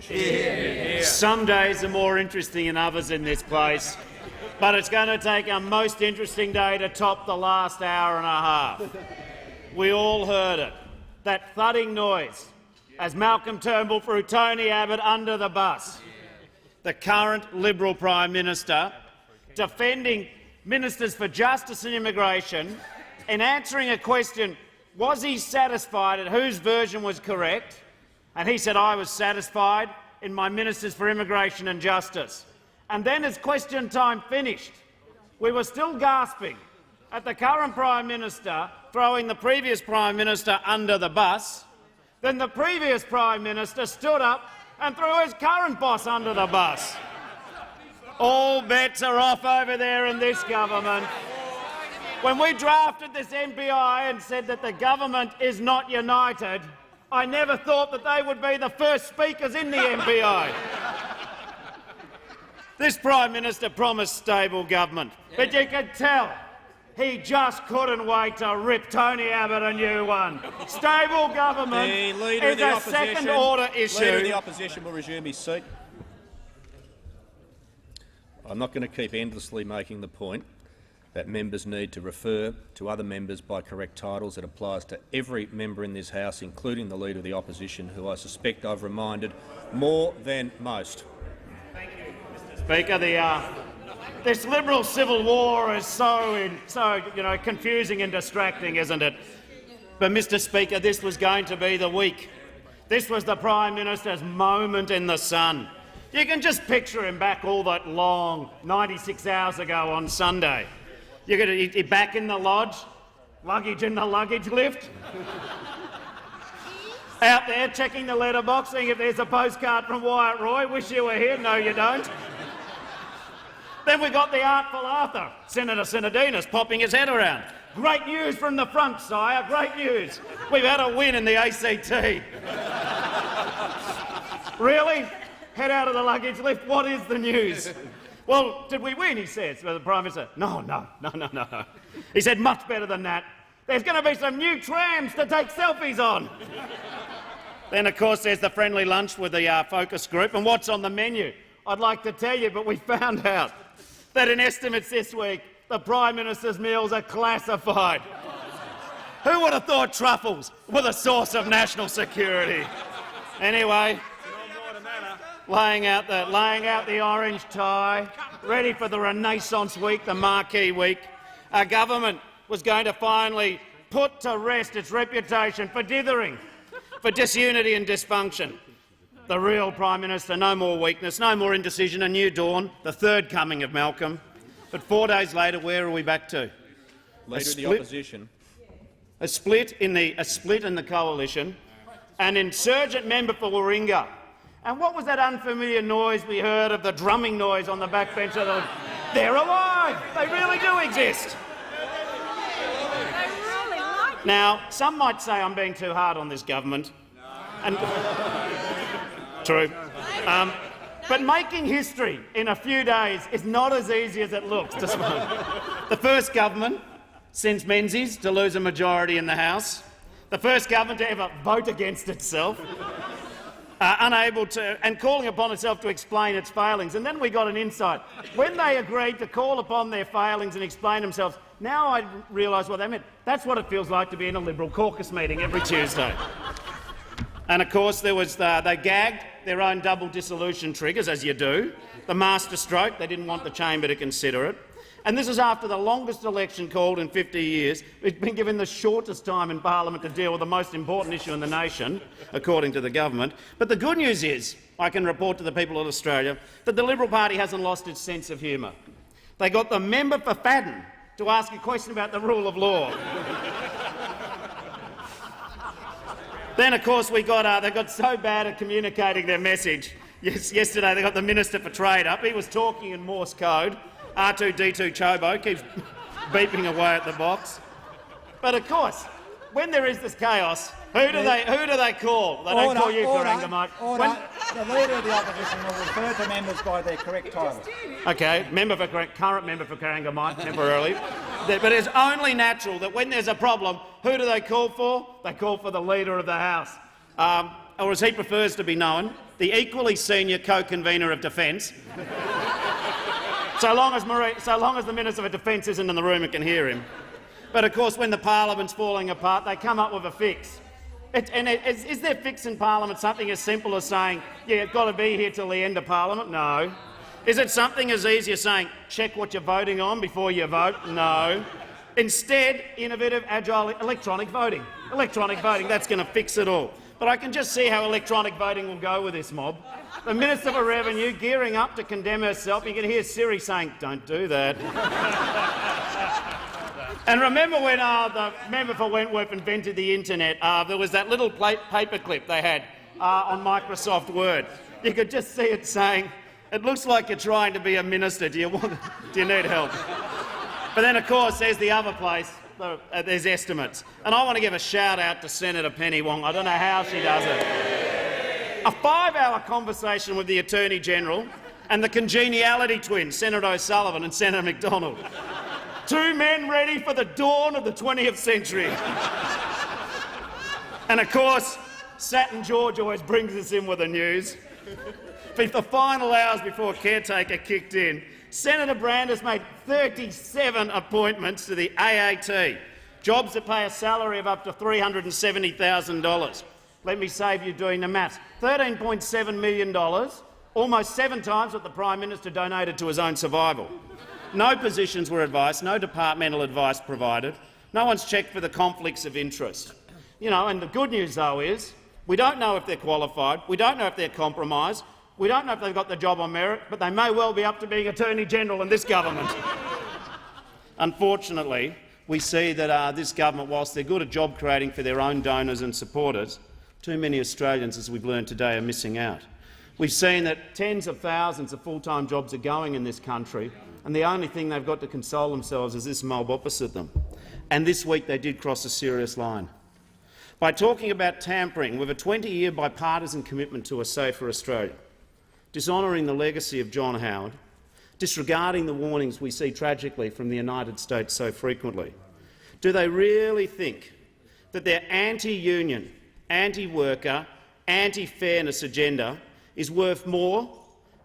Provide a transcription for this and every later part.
opposition. Yeah. Some days are more interesting than others in this place, but it's going to take a most interesting day to top the last hour and a half. We all heard it, that thudding noise as Malcolm Turnbull threw Tony Abbott under the bus. The current Liberal Prime Minister, defending Ministers for Justice and Immigration, in answering a question, was he satisfied at whose version was correct? And he said, I was satisfied in my Ministers for Immigration and Justice. And then as question time finished, we were still gasping at the current Prime Minister throwing the previous Prime Minister under the bus. Then the previous Prime Minister stood up and threw his current boss under the bus. All bets are off over there in this government. When we drafted this MPI and said that the government is not united, I never thought that they would be the first speakers in the MPI. This Prime Minister promised stable government, but you could tell he just couldn't wait to rip Tony Abbott a new one. Stable government is a second-order issue. The Leader of the Opposition will resume his seat. I'm not going to keep endlessly making the point that members need to refer to other members by correct titles. It applies to every member in this House, including the Leader of the Opposition, who I suspect I've reminded more than most. Thank you, Mr Speaker. This Liberal civil war is so confusing and distracting, isn't it? But, Mr Speaker, this was going to be the week. This was the Prime Minister's moment in the sun. You can just picture him back all that long, 96 hours ago on Sunday. You're going to back in the lodge, luggage in the luggage lift, out there checking the letterbox, seeing if there's a postcard from Wyatt Roy. Wish you were here. No, you don't. Then we got the artful Arthur, Senator Sinodinos, popping his head around. Great news from the front, sire. Great news. We've had a win in the ACT. Really? Head out of the luggage lift. What is the news? Well, did we win, he says, the Prime Minister. No. He said, much better than that. There's going to be some new trams to take selfies on. Then, of course, there's the friendly lunch with the focus group. And what's on the menu? I'd like to tell you, but we found out that in estimates this week, the Prime Minister's meals are classified. Who would have thought truffles were the source of national security? Anyway, laying out the orange tie, ready for the Renaissance week, the marquee week. Our government was going to finally put to rest its reputation for dithering, for disunity and dysfunction. The real Prime Minister, no more weakness, no more indecision, a new dawn, the third coming of Malcolm. But 4 days later, where are we back to? Leader of the Opposition. A split in the coalition, an insurgent member for Warringah. And what was that unfamiliar noise we heard of, the drumming noise on the backbench of the... They're alive! They really do exist! Now, some might say I'm being too hard on this government. And true. But making history in a few days is not as easy as it looks. The first government since Menzies to lose a majority in the House. The first government to ever vote against itself. Unable to, and calling upon itself to explain its failings. And then we got an insight. When they agreed to call upon their failings and explain themselves, now I realise what they meant. That's what it feels like to be in a Liberal caucus meeting every Tuesday. And of course there was they gagged their own double dissolution triggers, as you do. The master stroke, they didn't want the chamber to consider it. And this is after the longest election called in 50 years. It's been given the shortest time in Parliament to deal with the most important issue in the nation, according to the government. But the good news is, I can report to the people of Australia, that the Liberal Party hasn't lost its sense of humour. They got the member for Fadden to ask a question about the rule of law. Then, of course, they got so bad at communicating their message. Yesterday they got the Minister for Trade up. He was talking in Morse code. R2-D2 Chobo keeps beeping away at the box. But of course, when there is this chaos, who do they call? They don't call you Karanga, Mike. The Leader of the Opposition will refer to members by their correct title. OK, current member for Karanga, Mike, temporarily. But it's only natural that when there's a problem, who do they call for? They call for the Leader of the House. Or as he prefers to be known, the equally senior co-convener of Defence. so long as the Minister for Defence isn't in the room and can hear him. But of course, when the parliament's falling apart, they come up with a fix. Is their fix in parliament something as simple as saying, yeah, you've got to be here till the end of parliament? No. Is it something as easy as saying, check what you're voting on before you vote? No. Instead, innovative, agile, electronic voting. Electronic voting, that's going to fix it all. But I can just see how electronic voting will go with this mob. The Minister for Revenue gearing up to condemn herself. You can hear Siri saying, don't do that. And remember when the member for Wentworth invented the internet, there was that little paperclip they had on Microsoft Word. You could just see it saying, it looks like you're trying to be a minister. Do you need help? But then, of course, there's the other place. There's estimates. And I want to give a shout-out to Senator Penny Wong. I don't know how she does it. A 5-hour conversation with the Attorney-General and the congeniality twins, Senator O'Sullivan and Senator McDonald. Two men ready for the dawn of the 20th century. And of course, Satin George always brings us in with the news. For the final hours before caretaker kicked in, Senator Brandis made 37 appointments to the AAT, jobs that pay a salary of up to $370,000. Let me save you doing the maths. $13.7 million, almost 7 times what the Prime Minister donated to his own survival. No positions were advised, no departmental advice provided. No one's checked for the conflicts of interest. You know, and the good news, though, is we don't know if they're qualified, we don't know if they're compromised, we don't know if they've got the job on merit, but they may well be up to being Attorney-General in this government. Unfortunately, we see that this government, whilst they're good at job creating for their own donors and supporters, too many Australians, as we've learned today, are missing out. We've seen that tens of thousands of full-time jobs are going in this country, and the only thing they've got to console themselves is this mob opposite them. And this week they did cross a serious line. By talking about tampering with a 20-year bipartisan commitment to a safer Australia, dishonouring the legacy of John Howard, disregarding the warnings we see tragically from the United States so frequently, do they really think that their anti-union, anti-worker, anti-fairness agenda is worth more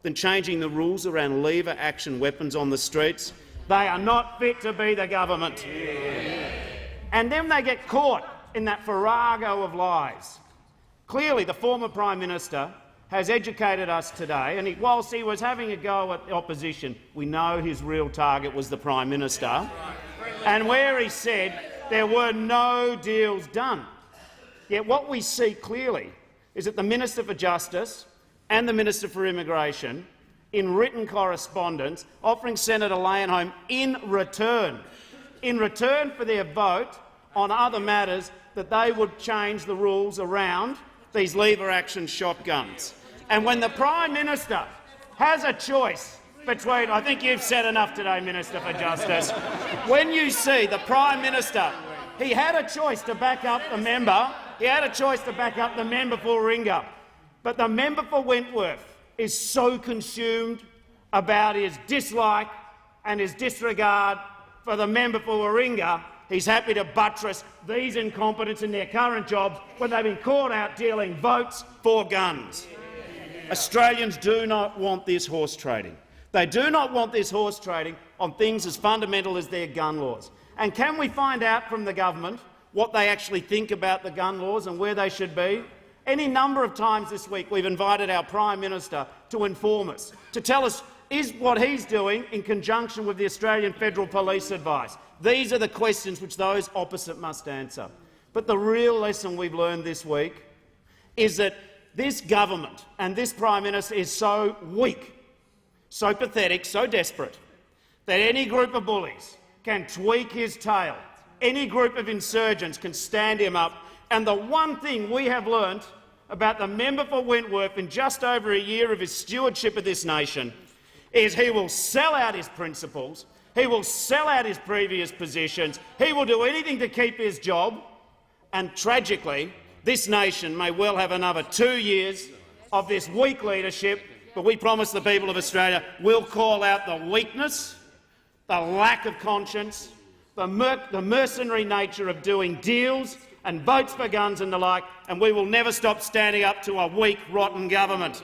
than changing the rules around lever-action weapons on the streets? They are not fit to be the government. Yeah. And then they get caught in that farrago of lies. Clearly, the former Prime Minister has educated us today, and whilst he was having a go at the opposition, we know his real target was the Prime Minister, and where he said there were no deals done. Yet what we see clearly is that the Minister for Justice and the Minister for Immigration, in written correspondence, offering Senator Leyenhome in return for their vote on other matters, that they would change the rules around these lever-action shotguns. And when the Prime Minister has a choice between— I think you've said enough today, Minister for Justice. When you see the Prime Minister, he had a choice to back up the member. He had a choice to back up the member for Warringah. But the member for Wentworth is so consumed about his dislike and his disregard for the member for Warringah, he's happy to buttress these incompetents in their current jobs when they've been caught out dealing votes for guns. Australians do not want this horse trading. They do not want this horse trading on things as fundamental as their gun laws. And can we find out from the government what they actually think about the gun laws and where they should be? Any number of times this week we've invited our Prime Minister to inform us, to tell us is what he's doing in conjunction with the Australian Federal Police advice. These are the questions which those opposite must answer. But the real lesson we've learned this week is that this government and this Prime Minister is so weak, so pathetic, so desperate, that any group of bullies can tweak his tail, any group of insurgents can stand him up. And the one thing we have learnt about the member for Wentworth in just over a year of his stewardship of this nation is he will sell out his principles, he will sell out his previous positions, he will do anything to keep his job, and tragically this nation may well have another 2 years of this weak leadership, but we promise the people of Australia we'll call out the weakness, the lack of conscience, the mercenary nature of doing deals and votes for guns and the like, and we will never stop standing up to a weak, rotten government.